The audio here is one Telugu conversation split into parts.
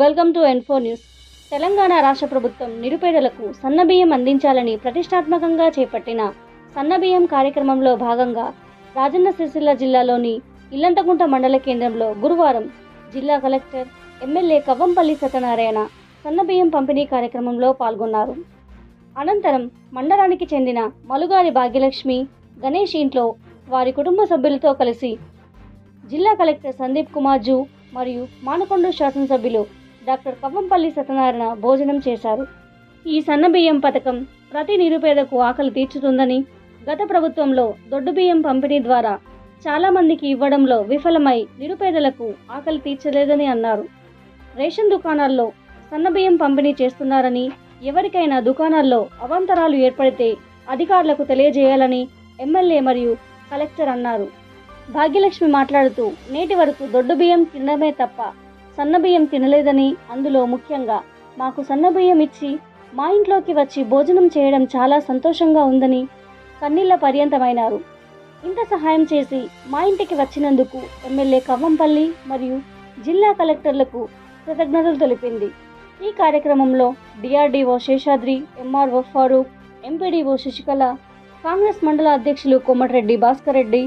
Welcome to N4 news. Telangana రాష్ట్ర ప్రభుత్వం నిరుపేదలకు సన్నబియ్యం అందించాలని ప్రతిష్టాత్మకంగా చేపట్టిన సన్నబియ్యం కార్యక్రమంలో భాగంగా రాజన్న సిరిసిల్ల జిల్లాలోని ఇల్లంతకుంట మండల కేంద్రంలో గురువారం జిల్లా కలెక్టర్ ఎమ్మెల్యే కవ్వంపల్లి సత్యనారాయణ సన్నబియ్యం పంపిణీ కార్యక్రమంలో పాల్గొన్నారు. అనంతరం మండలానికి చెందిన మలుగారి భాగ్యలక్ష్మి గణేష్ ఇంట్లో వారి కుటుంబ సభ్యులతో కలిసి జిల్లా కలెక్టర్ సందీప్ కుమార్ జూ మరియు మానకొండ శాసనసభ్యులు డాక్టర్ కవ్వంపల్లి సత్యనారాయణ భోజనం చేశారు. ఈ సన్నబియ్యం పథకం ప్రతి నిరుపేదకు ఆకలి తీర్చుతుందని, గత ప్రభుత్వంలో దొడ్డు బియ్యం పంపిణీ ద్వారా చాలా మందికి ఇవ్వడంలో విఫలమై నిరుపేదలకు ఆకలి తీర్చలేదని అన్నారు. రేషన్ దుకాణాల్లో సన్నబియ్యం పంపిణీ చేస్తున్నారని, ఎవరికైనా దుకాణాల్లో అవాంతరాలు ఏర్పడితే అధికారులకు తెలియజేయాలని ఎమ్మెల్యే మరియు కలెక్టర్ అన్నారు. భాగ్యలక్ష్మి మాట్లాడుతూ, నేటి వరకు దొడ్డు బియ్యం తినడమే తప్ప సన్నబియ్యం తినలేదని, అందులో ముఖ్యంగా మాకు సన్నబియ్యం ఇచ్చి మా ఇంట్లోకి వచ్చి భోజనం చేయడం చాలా సంతోషంగా ఉందని కన్నీళ్ల పర్యంతమైనారు. ఇంత సహాయం చేసి మా ఇంటికి వచ్చినందుకు ఎమ్మెల్యే కవ్వంపల్లి మరియు జిల్లా కలెక్టర్లకు కృతజ్ఞతలు తెలిపింది. ఈ కార్యక్రమంలో DRDO Seshadri, MRO Farooq, MPDO Sasikala, Congress మండల అధ్యక్షులు కోమటిరెడ్డి భాస్కర్ రెడ్డి,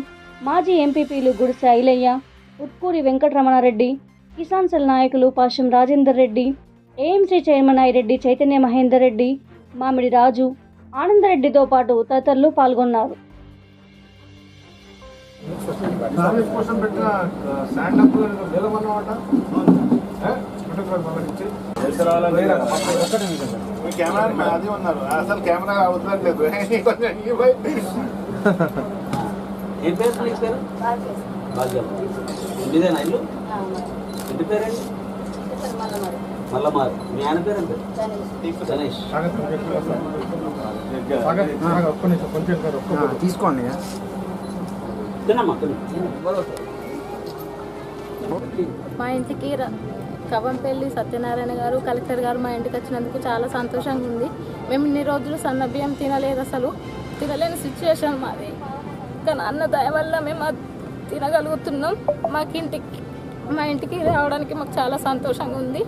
మాజీ ఎంపీపీలు గుడిసె ఐలయ్య, ఉట్కూరి వెంకటరమణారెడ్డి, కిసాన్ సెల్ నాయకులు పాషం రాజేందర్ రెడ్డి, ఏఎంసీ చైర్మన్ ఐరెడ్డి చైతన్య మహేందర్ రెడ్డి, మామిడి రాజు, ఆనందరెడ్డితో పాటు తదితరులు పాల్గొన్నారు. ఏం పేరు నీకు పేరు? భాగ్యం. మీదేనా ఇల్లు? ఇంటి పేరేంటి? మల్లమారి. మీ ఆయన పేరు ఎంత? గణేష్. తీసుకోండి. తినమ్మా. మా ఇంటికి కవ్వంపల్లి సత్యనారాయణ గారు, కలెక్టర్ గారు మా ఇంటికి వచ్చినందుకు చాలా సంతోషంగా ఉంది. మేము ఇన్ని రోజులు సన్నబియ్యం తినలేదు, అసలు తినలేని సిచ్యువేషన్ మాది. కానీ అన్న దయ వల్ల మేము తినగలుగుతున్నాం. మా ఇంటికి రావడానికి మాకు చాలా సంతోషంగా ఉంది.